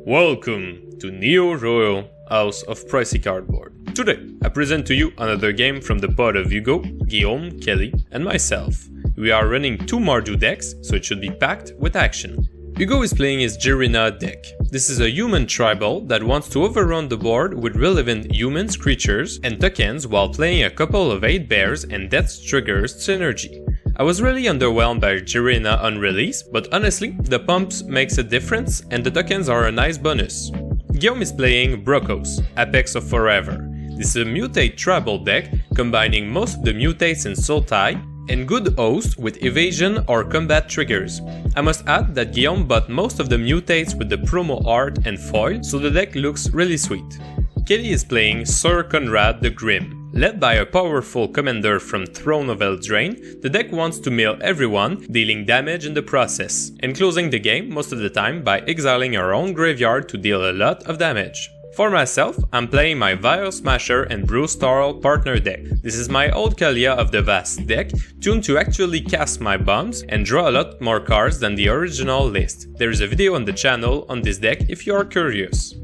Welcome to Neo Royal House of Pricey Cardboard. Today, I present to you another game from the pod of Hugo, Guillaume, Kelly, and myself. We are running 2 Mardu decks, so it should be packed with action. Hugo is playing his Jirina deck. This is a human tribal that wants to overrun the board with relevant humans, creatures, and tokens while playing a couple of 8 bears and death triggers synergy. I was really underwhelmed by Jirina on release, but honestly, the pumps makes a difference and the tokens are a nice bonus. Guillaume is playing Brokkos, Apex of Forever. This is a mutate tribal deck combining most of the mutates in Sultai and good host with evasion or combat triggers. I must add that Guillaume bought most of the mutates with the promo art and foil, so the deck looks really sweet. Kelly is playing Sir Konrad the Grim. Led by a powerful commander from Throne of Eldraine, the deck wants to mill everyone, dealing damage in the process, and closing the game most of the time by exiling our own graveyard to deal a lot of damage. For myself, I'm playing my VialSmasher and Bruse Tarl partner deck. This is my old Kalia of the Vast deck, tuned to actually cast my bombs and draw a lot more cards than the original list. There is a video on the channel on this deck if you are curious.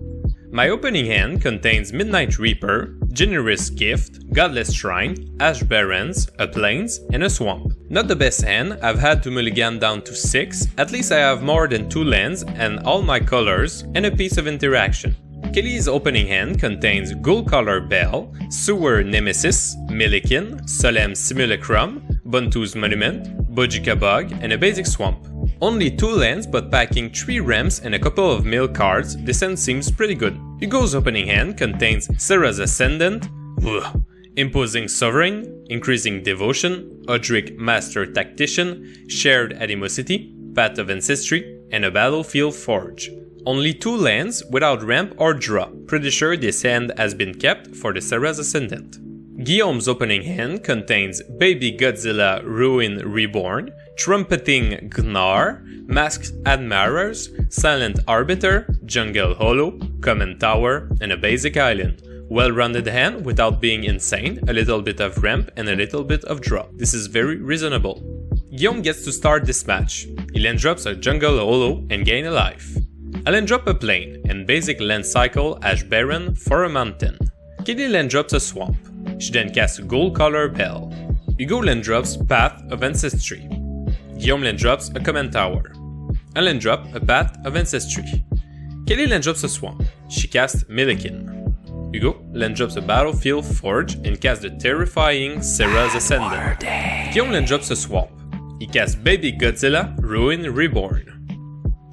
My opening hand contains Midnight Reaper, Generous Gift, Godless Shrine, Ash Barrens, a Plains, and a Swamp. Not the best hand, I've had to mulligan down to 6, at least I have more than 2 lands and all my colors and a piece of interaction. Kelly's opening hand contains Ghoulcaller Bell, Sewer Nemesis, Millikin, Solemn Simulacrum, Buntu's Monument, Bojica Bug, and a basic Swamp. Only 2 lands but packing 3 ramps and a couple of mill cards, this end seems pretty good. Hugo's opening hand contains Serra's Ascendant, Imposing Sovereign, Increasing Devotion, Odric Master Tactician, Shared Animosity, Path of Ancestry, and a Battlefield Forge. Only 2 lands without ramp or draw. Pretty sure this hand has been kept for the Serra's Ascendant. Guillaume's opening hand contains Baby Godzilla Ruin Reborn, Trumpeting Gnar, Masked Admirers, Silent Arbiter, Jungle Hollow, Common Tower, and a basic island. Well-rounded hand without being insane, a little bit of ramp and a little bit of draw. This is very reasonable. Guillaume gets to start this match. He land drops a Jungle Hollow and gain a life. I land drop a Plane and basic land cycle Ash Baron for a mountain. Kelly land drops a Swamp. She then casts Ghoulcaller Bell. Hugo land drops Path of Ancestry. Guillaume land drops a Command Tower. I land drop a Path of Ancestry. Kelly land drops a Swamp. She casts Millikin. Hugo land drops a Battlefield Forge and casts the terrifying Serra's Ascendant. Guillaume land drops a Swamp. He casts Baby Godzilla Ruin Reborn.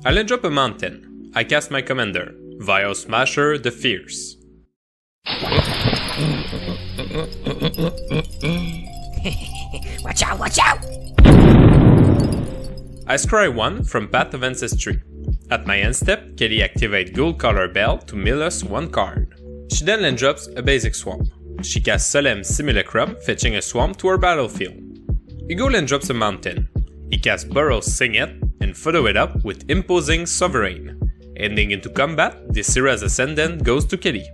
I land drop a Mountain. I cast my commander, VialSmasher the Fierce. Watch out, watch out! I scry 1 from Path of Ancestry. At my end step, Kelly activates Ghoulcaller Bell to mill us 1 card. She then land drops a basic Swamp. She casts Solemn Simulacrum, fetching a Swamp to her battlefield. Hugo land drops a Mountain. He casts Burrow Signet and follow it up with Imposing Sovereign. Ending into combat, the Serra's Ascendant goes to Kelly.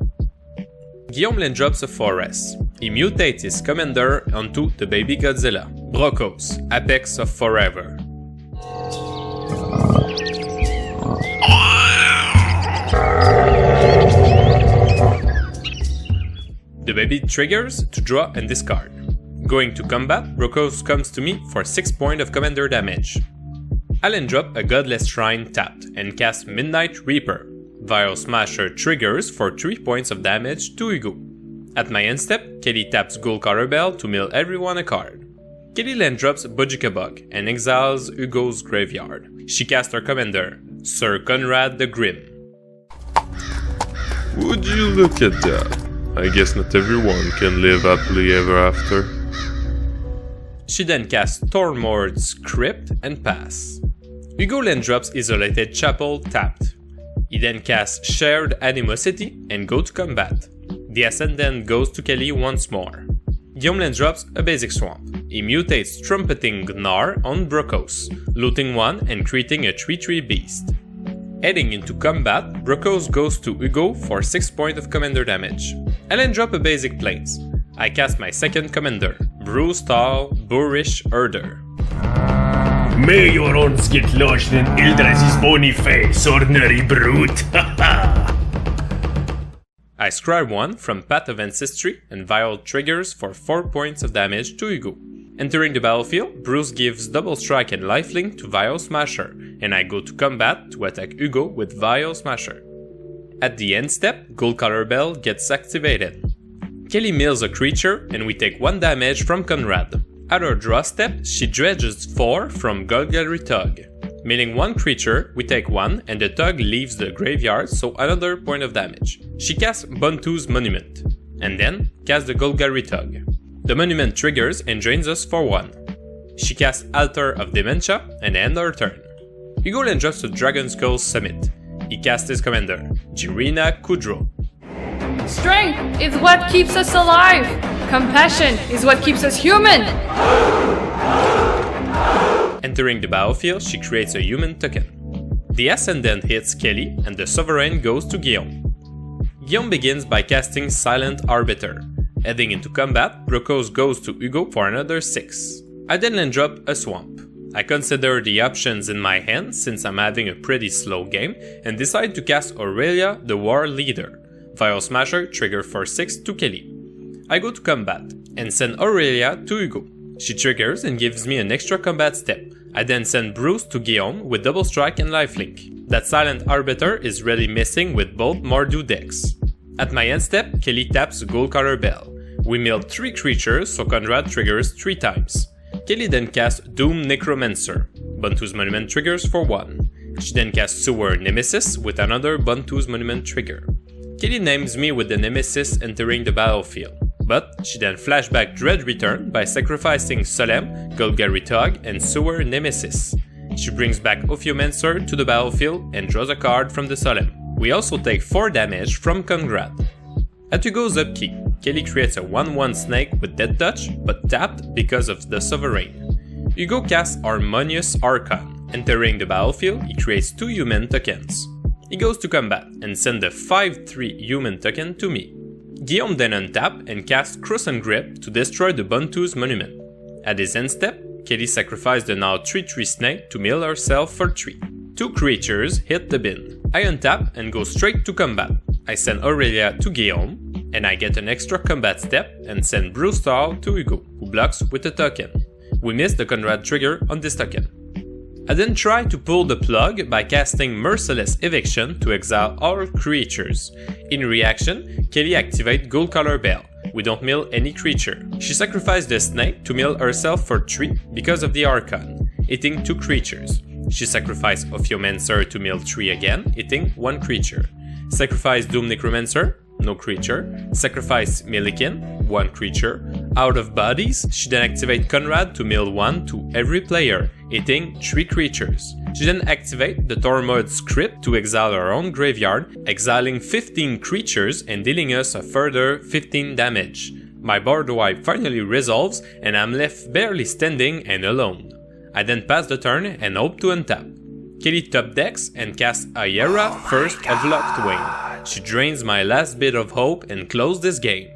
Guillaume land drops a Forest. He mutates his commander onto the Baby Godzilla. Brokkos, Apex of Forever. The baby triggers to draw and discard. Going to combat, Brokkos comes to me for 6 points of commander damage. I land drop a Godless Shrine tapped and cast Midnight Reaper. VialSmasher triggers for 3 points of damage to Hugo. At my end step, Kelly taps Ghoulcaller Bell to mill everyone a card. Kelly land drops Bojica Bug and exiles Hugo's graveyard. She casts her commander, Sir Konrad the Grim. Would you look at that? I guess not everyone can live happily ever after. She then casts Tormord's Crypt and pass. Hugo land drops Isolated Chapel tapped. He then casts Shared Animosity and go to combat. The Ascendant goes to Kelly once more. Guillaume land drops a basic Swamp. He mutates Trumpeting Gnar on Brokkos, looting 1 and creating a 3/3 beast. Heading into combat, Brokkos goes to Hugo for 6 points of commander damage. I land drop a basic Plains. I cast my second commander, Bruse Tarl, Boorish Herder. May your horns get lodged in Ildraz's bony face, ordinary brute. I scribe 1 from Path of Ancestry and Vial triggers for 4 points of damage to Hugo. Entering the battlefield, Bruse gives double strike and lifelink to VialSmasher, and I go to combat to attack Hugo with VialSmasher. At the end step, Gold Color Bell gets activated. Kelly mills a creature and we take 1 damage from Konrad. At her draw step, she dredges 4 from Golgari Tug. Milling 1 creature, we take 1 and the Tug leaves the graveyard, so another point of damage. She casts Buntu's Monument, and then casts the Golgari Tug. The Monument triggers and drains us for 1. She casts Altar of Dementia and ends her turn. Hugo then drops to Dragon Skull's Summit. He casts his commander, Jirina Kudro. Strength is what keeps us alive. Compassion is what keeps us human. Entering the battlefield, she creates a human token. The Ascendant hits Kelly and the Sovereign goes to Guillaume. Guillaume begins by casting Silent Arbiter. Heading into combat, Brokkos goes to Hugo for another 6. I then land drop a Swamp. I consider the options in my hand since I'm having a pretty slow game and decide to cast Aurelia, the War Leader. VialSmasher trigger for 6 to Kelly. I go to combat and send Aurelia to Hugo. She triggers and gives me an extra combat step. I then send Bruse to Guillaume with double strike and lifelink. That Silent Arbiter is really missing with both Mardu decks. At my end step, Kelly taps Gold Color Bell. We mill 3 creatures, so Konrad triggers 3 times. Kelly then casts Doom Necromancer. Buntu's Monument triggers for 1. She then casts Sewer Nemesis with another Buntu's Monument trigger. Kelly names me with the Nemesis entering the battlefield, but she then flashback Dread Return by sacrificing Solemn, Golgari Tug, and Sewer Nemesis. She brings back Ophiomancer to the battlefield and draws a card from the Solemn. We also take 4 damage from Konrad. At Hugo's upkeep, Kelly creates a 1/1 snake with Dead Touch, but tapped because of the Sovereign. Hugo casts Harmonious Archon. Entering the battlefield, he creates 2 human tokens. He goes to combat and sends a 5/3 human token to me. Guillaume then untap and casts Crescent Grip to destroy the Buntu's Monument. At his end step, Kelly sacrificed the now 3/3 snake to mill herself for 3. 2 creatures hit the bin. I untap and go straight to combat. I send Aurelia to Guillaume, and I get an extra combat step and send Bruse Tarl to Hugo, who blocks with a token. We miss the Konrad trigger on this token. I then try to pull the plug by casting Merciless Eviction to exile all creatures. In reaction, Kelly activates Gold Color Bell. We don't mill any creature. She sacrificed the snake to mill herself for 3 because of the Archon, hitting 2 creatures. She sacrificed Ophiomancer to mill 3 again, hitting 1 creature. Sacrifice Doom Necromancer, no creature. Sacrifice Millikin, 1 creature. Out of bodies, she then activates Konrad to mill 1 to every player, hitting 3 creatures. She then activates the Tormod script to exile her own graveyard, exiling 15 creatures and dealing us a further 15 damage. My board wipe finally resolves and I'm left barely standing and alone. I then pass the turn and hope to untap. Kelly top decks and casts Ayera first of Locthwain. She drains my last bit of hope and closes this game.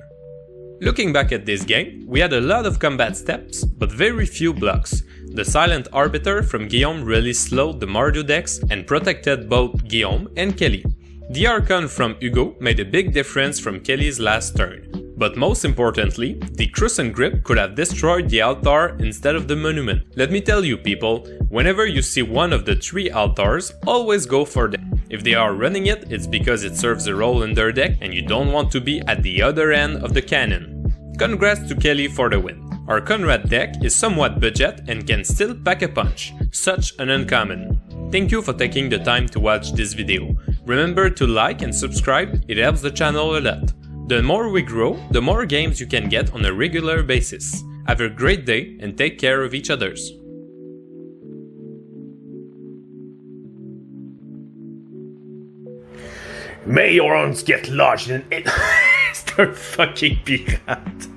Looking back at this game, we had a lot of combat steps, but very few blocks. The Silent Arbiter from Guillaume really slowed the Mardu decks and protected both Guillaume and Kelly. The Archon from Hugo made a big difference from Kelly's last turn. But most importantly, the Crescent Grip could have destroyed the altar instead of the monument. Let me tell you people, whenever you see one of the 3 altars, always go for them. If they are running it, it's because it serves a role in their deck and you don't want to be at the other end of the cannon. Congrats to Kelly for the win. Our Konrad deck is somewhat budget and can still pack a punch, such an uncommon. Thank you for taking the time to watch this video. Remember to like and subscribe, it helps the channel a lot. The more we grow, the more games you can get on a regular basis. Have a great day and take care of each others. May your horns get lodged in Mr. fucking pirate.